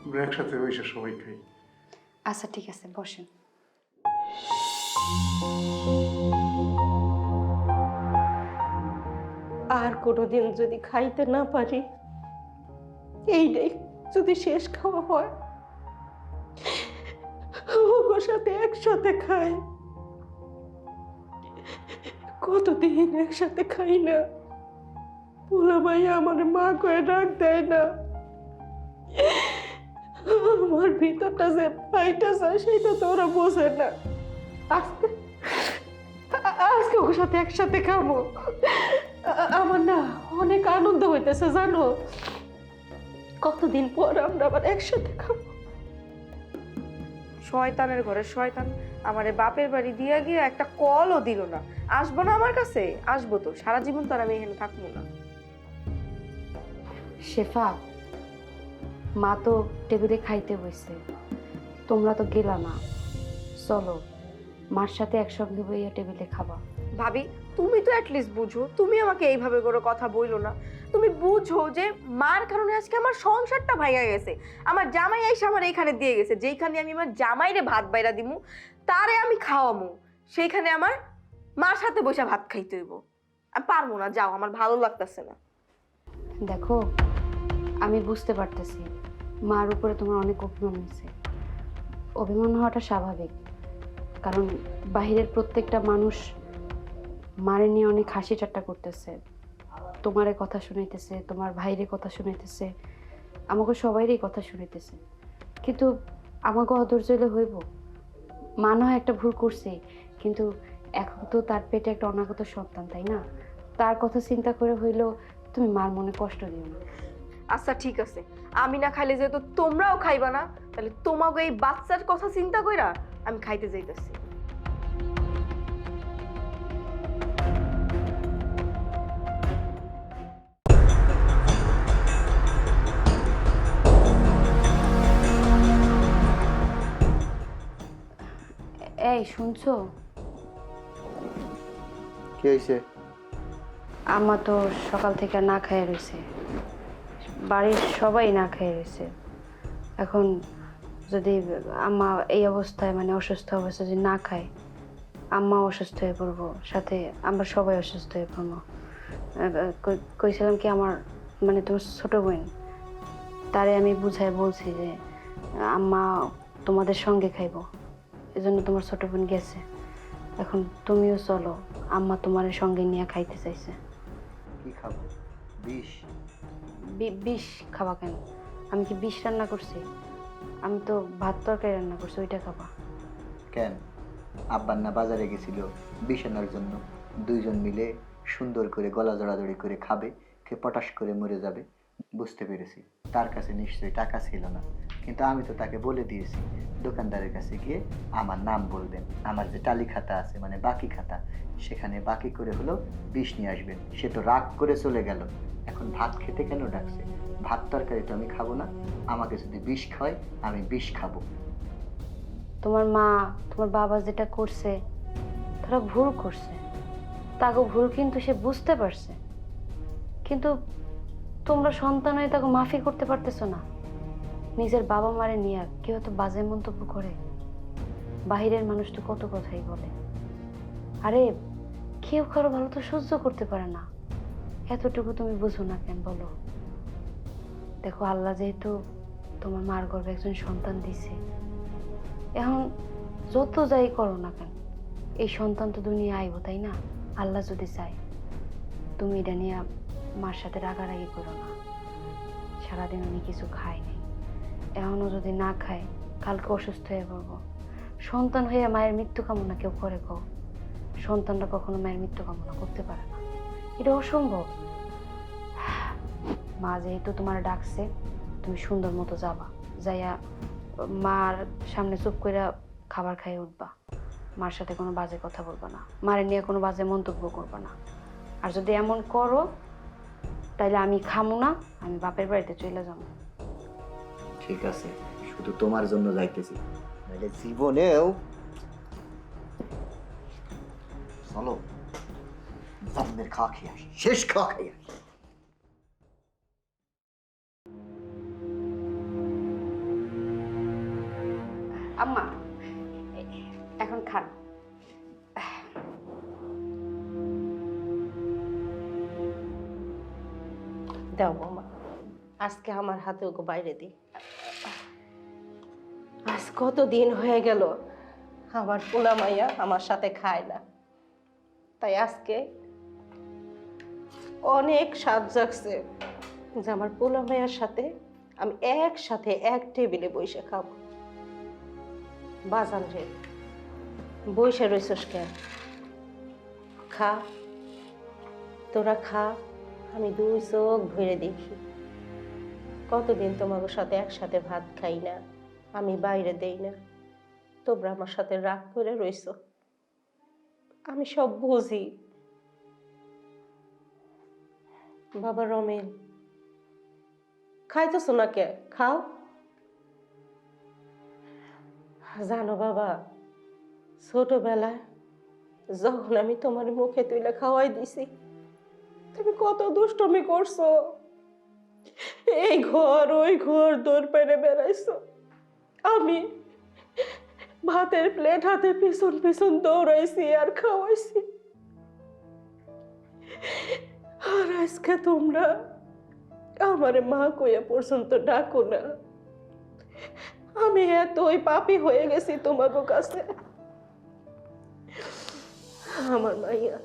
আমরা একসাথে বৈশা সবাই খাই। আচ্ছা ঠিক আছে, বসেন। আর কোনোদিন যদি খাইতে না পারি, এইটাই যদি শেষ খাওয়া হয়, ওর সাথে একসাথে খাই। কতদিন একসাথে খাই না, পোলা ভাই আমার মা করে ডাক দেয় না। আমার ভিতরটা যে ফাইটাছে সেটা তো ওরা বোঝে না। আজকে আজকে ওর সাথে একসাথে খাবো। আমার না অনেক আনন্দ হইতেছে জানো, কতদিন পর আমরা আবার একসাথে খাবো। শয়তানের ঘরে শয়তান আমারে বাপের বাড়ি দিয়ে গিয়ে একটা কলও দিল না। আসবো না আমার কাছে? আসবো তো, সারা জীবন তো আর আমি এখানে থাকবো না। শেফা, মা তো টেবিলে খাইতে বসে, তোমরা তো গেলা না। চলো মার সাথে একসঙ্গে বইয়া টেবিলে খাবা। ভাবি তুমি তো অ্যাটলিস্ট বুঝো, তুমি আমাকে এইভাবে করে কথা বইলো না। তুমি বুঝো যে মার কারণে আজকে আমার সংসারটা ভাইয়া গেছে। আমার জামাই এসে আমার এইখানে দিয়ে গেছে, যেইখানে আমি আমার জামাইরে ভাত বাইরা দিমু, তারে আমি খাওয়ামু, সেইখানে আমার মার সাথে বসে ভাত খাইতে হইব। আমি পারবো না, যাও, আমার ভালো লাগতেছে না। দেখো, আমি বুঝতে পারতেছি মার উপরে তোমার অনেক অভিমান হয়েছে। অভিমান হওয়াটা স্বাভাবিক, কারণ বাহিরের প্রত্যেকটা মানুষ মারে নিয়ে অনেক হাসি ঠাট্টা করতেছে, তোমারে কথা শুনাইতেছে, তোমার ভাইরে কথা শুনাইতেছে, আমাকে সবাইরই কথা শুনাইতেছে। কিন্তু আমাকে অধৈর্য হলে হইব? মা নয় একটা ভুল করছে, কিন্তু এখন তো তার পেটে একটা অনাগত সন্তান, তাই না? তার কথা চিন্তা করে হইলেও তুমি মার মনে কষ্ট দিও না। আচ্ছা ঠিক আছে, আমি না খাইলে যেহেতু তোমরাও খাইবা না, তাহলে তোমাকে এই বাচ্চার কথা চিন্তা কইরা আমি খাইতে যাইতেছি। এই শুনছো? কি হয়েছে? আম্মা তো সকাল থেকে না খেয়ে রয়েছে, বাড়ির সবাই না খেয়ে রয়েছে। এখন যদি আম্মা এই অবস্থায়, মানে অসুস্থ অবস্থায় যদি না খায়, আম্মা অসুস্থ হয়ে পড়বো, সাথে আমরা সবাই অসুস্থ হয়ে পড়বো। কইছিলাম কি, আমার মানে তোমার ছোট বোন, তারে আমি বুঝাই বলছি যে আম্মা তোমাদের সঙ্গে খাইব, এজন্য তোমার ছোট বোন গেছে। এখন তুমিও চলো, আম্মা তোমার সঙ্গে নিয়ে খাইতে চাইছে। কি খাবো? বিষ? বিষ খাবা কেন? আমি কি বিষ রান্না করছি? আমি তো ভাত তরকারি রান্না করছি, ওইটা খাবা। কেন? আব্বার না বাজারে গেছিল বিষ আনার জন্য, দুইজন মিলে সুন্দর করে গলা জড়াজড়ি করে খাবে, খেয়ে পটাশ করে মরে যাবে। বুঝতে পেরেছি তার কাছে নিশ্চয়ই টাকা ছিল না, কিন্তু আমি তো তাকে বলে দিয়েছি দোকানদারের কাছে গিয়ে আমার নাম বলবেন, আমার যে টালি খাতা আছে মানে বাকি খাতা, সেখানে বাকি করে হলেও বিষ নিয়ে আসবেন। সে তো রাগ করে চলে গেল, এখন ভাত খেতে কেন ডাকছে? ভাত তরকারি তো আমি খাবো না, আমাকে যদি বিষ খায় আমি বিষ খাবো। তোমার মা, তোমার বাবা যেটা করছে তারা ভুল করছে, তাকে ভুল কিন্তু সে বুঝতে পারছে, কিন্তু তোমরা সন্তান হয়ে তাকে মাফি করতে পারতেছো না। নিজের বাবা মারে নিয়ে কেউ তো বাজে মন্তব্য করে, বাহিরের মানুষ তো কত কথাই বলে। আরে কেউ কারো ভালো তো সহ্য করতে পারে না, এতটুকু তুমি বুঝো না কেন বলো? দেখো, আল্লাহ যেহেতু তোমার মার গর্ভে একজন সন্তান দিছে, এখন যত যাই করো না কেন এই সন্তান তো দুনিয়া আইব, তাই না? আল্লাহ যদি চায়। তুমি এটা নিয়ে মার সাথে রাগারাগি করো না। সারাদিন আমি কিছু খাই নাই, এখনো যদি না খাই কালকে অসুস্থ হয়ে পড়বো। সন্তান হয়ে মায়ের মৃত্যু কামনা কেউ করে কও? সন্তানরা কখনো মায়ের মৃত্যু কামনা করতে পারে না, এটা অসম্ভব। মা যেহেতু তোমার ডাকছে, তুমি সুন্দর মতো যাবা, যাইয়া মার সামনে চুপ করে খাবার খাইয়ে উঠবা। মার সাথে কোনো বাজে কথা বলবা না, মারে নিয়ে কোনো বাজে মন্তব্য করবা না। আর যদি এমন করো তাহলে আমি খামু না, আমি বাপের বাড়িতে চলে যাবো। ঠিক আছে, শুধু তোমার জন্য যাইতেছি, নাহলে জীবনেও। চলো, জন্মের খাওয়া খেয়ে আসি, শেষ খাওয়া খেয়ে আসি। আম্মা এখন খান। দাও বৌমা, আজকে আমার হাতে ওকে বাইরে দিই। আজ কত দিন হয়ে গেল আমার পোলা মাইয়া আমার সাথে খায় না, তাই আজকে অনেক স্বাদ জাগছে যে আমার পোলা মাইয়ার সাথে আমি একসাথে এক টেবিলে বসে খাবো। বাজান রে, বসে রইছস কেন? খা, তোরা খা, আমি দুই চোখ ভরে দেখি। কতদিন তোমাদের সাথে একসাথে ভাত খাই না, আমি বাইরে দেই না, তোমরা আমার সাথে রাগ করে রইছ। আমি সব বুঝি। বাবা রমেন, খাইতেছ না কে? খাও। জানো বাবা, ছোটবেলায় যখন আমি তোমার মুখে তুলে খাওয়াই দিছি, তুমি কত দুষ্টমি করছো, এই ঘর ওই ঘর দৌড় পেরে বেড়াইছো। আমি ভাতের প্লেট হাতে পিছন পিছন দৌড়াইছি আর খাওয়াইছি। আর আজকে তোমরা আমারে মা কইয়া পর্যন্ত ডাকো না। আমি এতই পাপী হয়ে গেছি তোমাকে কাছে। আমার মাইয়া,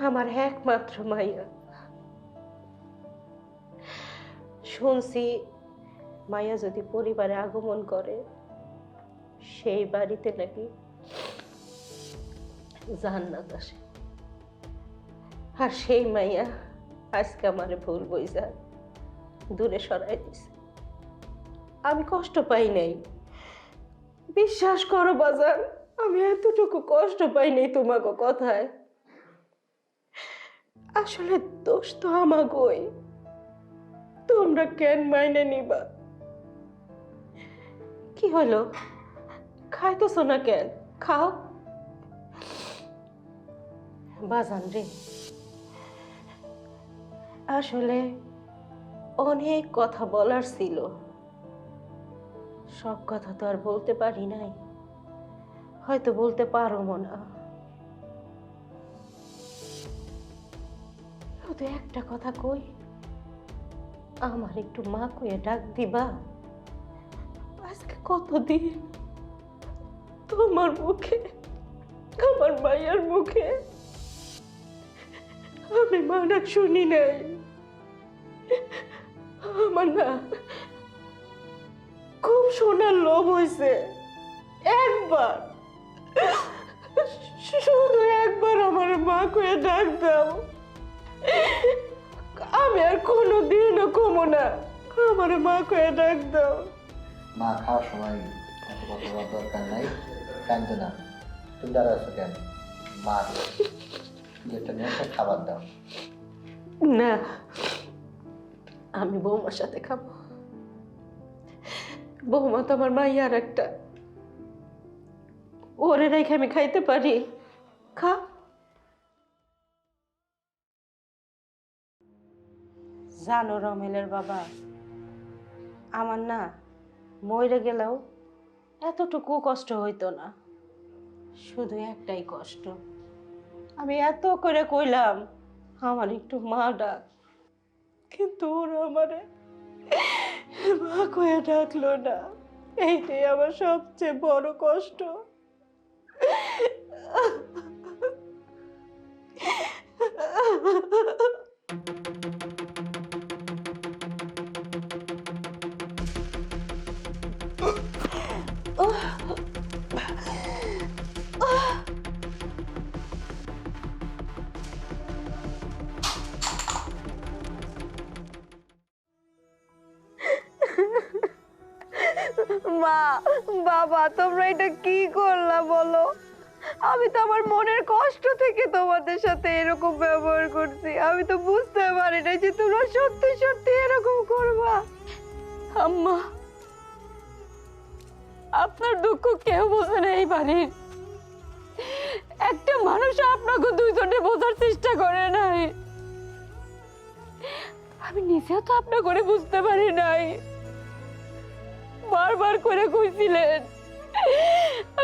আমার একমাত্র মাইয়া। শুনছি মাইয়া যদি পরিবারে আগমন করে, সেই বাড়িতে নাকি জান্নাত আসে। আর সেই মাইয়া আজকে আমারে ভুল বুঝা দূরে সরাই দিছে। আমি কষ্ট পাই নাই, বিশ্বাস করো বাজার, আমি এতটুকু কষ্ট পাই নাই তোমাকে কথায়। আসলে দোষ তো আমাগোই, তোমরা কেন মাইনে নিবা? কি হলো, খাইতেছ না কেন? খাও। বাজান রে, আসলে অনেক কথা বলার ছিল, সব কথা তো আর বলতে পারি নাই, হয়তো বলতে পারো না। শুধু একটা কথা কই, আমার একটু মা কইয়া ডাক দিবা? আজকে কতদিন তোমার মুখে, আমার মায়ের মুখে আমি মা ডাক শুনি নাই। আমার না খুব শোনার লোভ হয়েছে, একবার, শুধু একবার আমার মা কইয়া ডাক দাও। আমি আর কোনোদিনও কমো না, আমার মা কইয়া ডাক দাও। মা খাওয়ার সময় এত কথা বলার দরকার নাই, কান্দো না। তুমি দাঁড়া আছো কেন? মা যেটা নিয়ে একটা খাবার দাও। না, আমি বৌমার সাথে খাবো। বৌমা তো আমার মাইয়ার একটা, ওরে রেখে আমি খাইতে পারি? খা। জানো রমেলের বাবা, আমার না মরে গেলেও এতটুকু কষ্ট হইতো না, শুধু একটাই কষ্ট, আমি এত করে কইলাম আমার একটু মা ডাক, কিন্তু ওরা আমারে মা কয়ে ডাকলো না। এইটাই আমার সবচেয়ে বড় কষ্ট। মা বাবা তোমরা এটা কি করলা বলো? আমি তো আমার মনের কষ্ট থেকে তোমাদের সাথে এরকম ব্যবহার করছি। আমি তো বুঝতে পারি না যে তোমরা সত্যি সত্যি এরকম করবা। আম্মা, আপনার দুঃখ কেউ বোঝে না এই বাড়ির। একটা মানুষ আপনাকে দুইজনে বোঝার চেষ্টা করে নাই। আমি নিজেও তো আপনার করে বুঝতে পারি নাই। বারবার করে কইছিলেন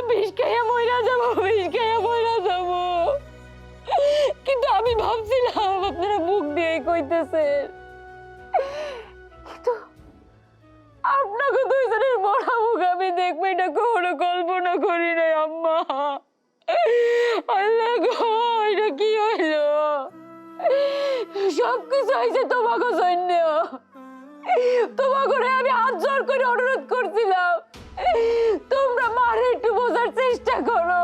বিষ খাইয়া মইরা যাবো, বিষ খাইয়া মইরা যাবো, কিন্তু আমি ভাবছিলাম আপনারা মুখ দিয়ে কইতেছেন, কিন্তু আপনাকে দুইজনের মরা মুখ আমি দেখবো এটা কখনো কল্পনা করি নাই আম্মা। আল্লাহ গো, এটা কি হইলো? সবকিছু হয়েছে তোমাকে জন্য। তোমাকে আমি হাত জোর করে অনুরোধ করছিলাম তোমরা মারে একটু বোঝার চেষ্টা করো।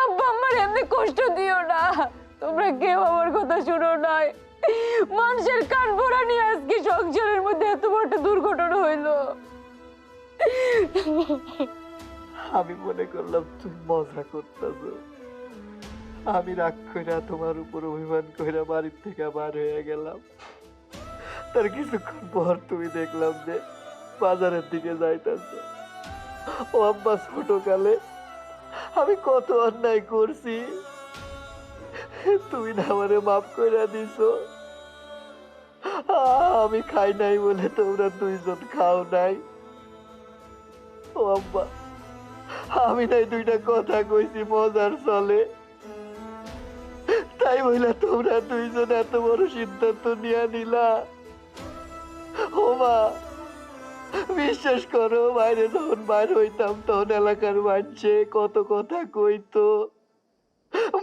আব্বা আমার এমনি কষ্ট দিও না। তোমরা কেউ আমার কথা শুনো নাই। মানুষের কান ভরা নিয়ে আজকে সংসারের মধ্যে এত বড় একটা দুর্ঘটনা হইলো। আমি মনে করলাম তুমি মজা করতেছ। আমি রাগ কইরা তোমার উপর অভিমান কইরা বাড়ির থেকে বার হয়ে গেলাম। তার কিছুক্ষণ পর তুমি দেখলাম যে বাজারের দিকে যাইতেছ। ও আব্বা, ছোটকালে আমি কত অন্যায় করছি, তুমি না আমারে মাফ কইরা দিছো। আমি খাই নাই বলে তোমরা দুইজন খাও নাই। ও আব্বা, আমি নাই দুইটা কথা কইছি মজার চলে, তাই বইলা তোমরা দুইজন এত বড় সিদ্ধান্ত নিয়ে নিলা। ও মা, বিশ্বাস করো, বাইরে যখন বাইর হইতাম তখন এলাকার মানুষে কত কথা কইতো,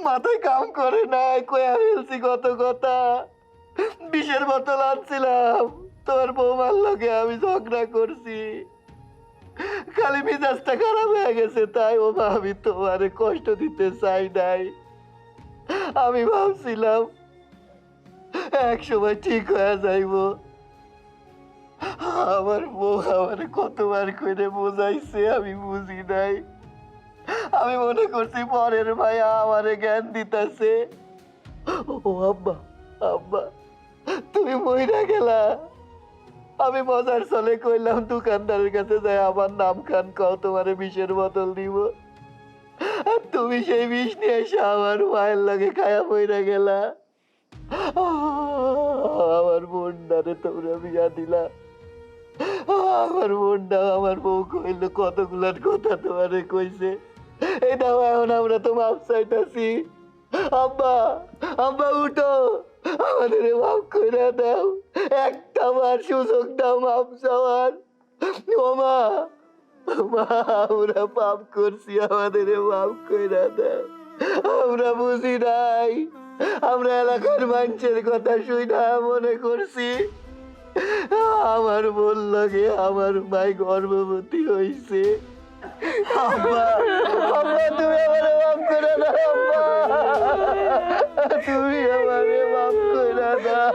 মাথায় কাম করে নাই, কয়া ফেলছি কত কথা। বিষের বোতল আনছিলাম, তোর বৌমার লগে আমি ঝগড়া করছি, খালি মিজাজটা খারাপ হয়ে গেছে, তাই ও মা আমি তোমারে কষ্ট দিতে চাই নাই। আমি ভাবছিলাম এক সময় ঠিক হয়ে যাইব। আমার বউ আমারে কতবার করে বোঝাইছে, আমি বুঝি নাই। আমি মনে করছি পরের ভাইয়া আমারে জ্ঞান দিতেছে। ও আব্বা, আব্বা তুমি মইরা গেলা। আমি মজার চলে কইলাম দোকানদারের কাছে যাই আমার নাম খান কও, তোমারে বিষের বোতল দিব। আর তুমি সেই বিষ নিয়ে এসে আমার মায়ের লাগে খায়া মইরা গেলা। আমার বোনটারে তোমরা বিয়া দিলা। আমার বোনটা আমার বউ কইলো কতগুলার কথা তোমারে কইছে, এটাও এখন আমরা তো মাপ চাইতাছি। আব্বা, আব্বা উঠো, আমাদের মাফ করে দাও, একটা বার সুযোগ দাও মাপ চাওয়ার। ও মা, মা আমরা পাপ করছি, আমাদের মাফ করে দাও। আমরা বুঝি নাই, আমরা এলাকার মানুষের কথা শুইনা মনে করছি আমার বোন লাগে আমার মাই গর্ভবতী হইছে। আব্বা, আব্বা তুমি আমারে মাফ করে দাও। আব্বা, তুমি আমারে মাফ করে দাও।